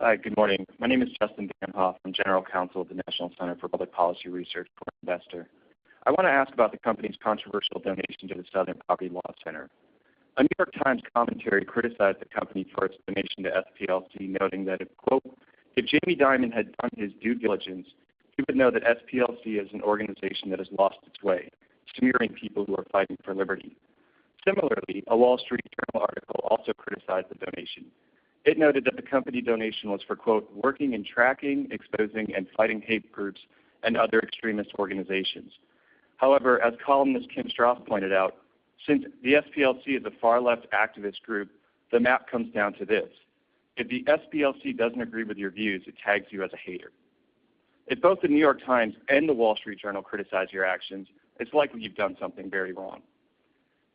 Hi, good morning. My name is Justin Danhof. I'm General Counsel of the National Center for Public Policy Research for Investor. I want to ask about the company's controversial donation to the Southern Poverty Law Center. A New York Times commentary criticized the company for its donation to SPLC, noting that, quote, if Jamie Dimon had done his due diligence, he would know that SPLC is an organization that has lost its way, smearing people who are fighting for liberty. Similarly, a Wall Street Journal article also criticized the donation. It noted that the company donation was for, quote, working in tracking, exposing, and fighting hate groups and other extremist organizations. However, as columnist Kim Strauss pointed out, since the SPLC is a far-left activist group, the map comes down to this. If the SPLC doesn't agree with your views, it tags you as a hater. If both the New York Times and the Wall Street Journal criticize your actions, it's likely you've done something very wrong.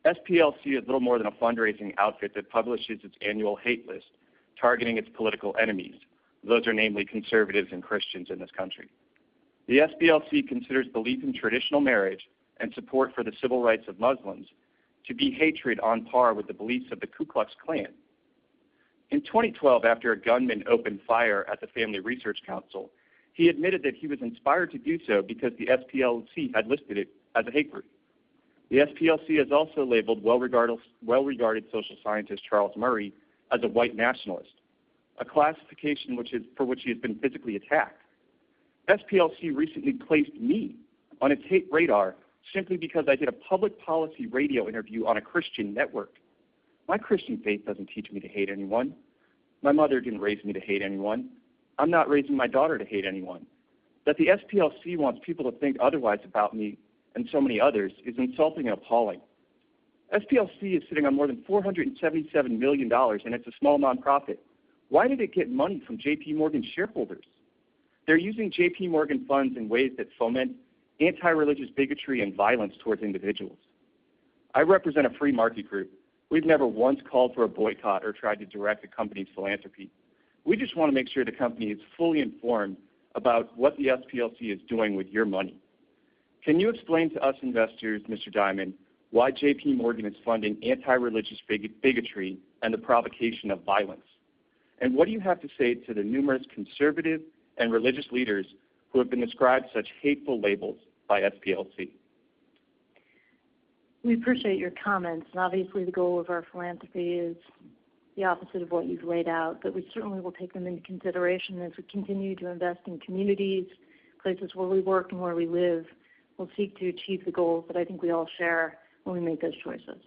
SPLC is little more than a fundraising outfit that publishes its annual hate list, targeting its political enemies. Those are namely conservatives and Christians in this country. The SPLC considers belief in traditional marriage and support for the civil rights of Muslims to be hatred on par with the beliefs of the Ku Klux Klan. In 2012, after a gunman opened fire at the Family Research Council, he admitted that he was inspired to do so because the SPLC had listed it as a hate group. The SPLC has also labeled well-regarded social scientist Charles Murray as a white nationalist, a classification for which he has been physically attacked. SPLC recently placed me on its hate radar simply because I did a public policy radio interview on a Christian network. My Christian faith doesn't teach me to hate anyone. My mother didn't raise me to hate anyone. I'm not raising my daughter to hate anyone. That the SPLC wants people to think otherwise about me and so many others is insulting and appalling. SPLC is sitting on more than $477 million, and it's a small nonprofit. Why did it get money from J.P. Morgan shareholders? They're using J.P. Morgan funds in ways that foment anti-religious bigotry and violence towards individuals. I represent a free market group. We've never once called for a boycott or tried to direct the company's philanthropy. We just want to make sure the company is fully informed about what the SPLC is doing with your money. Can you explain to us investors, Mr. Dimon, why J.P. Morgan is funding anti-religious bigotry and the provocation of violence? And what do you have to say to the numerous conservative and religious leaders who have been ascribed such hateful labels by SPLC? We appreciate your comments, and obviously the goal of our philanthropy is the opposite of what you've laid out, but we certainly will take them into consideration as we continue to invest in communities, places where we work and where we live. We'll seek to achieve the goals that I think we all share when we make those choices.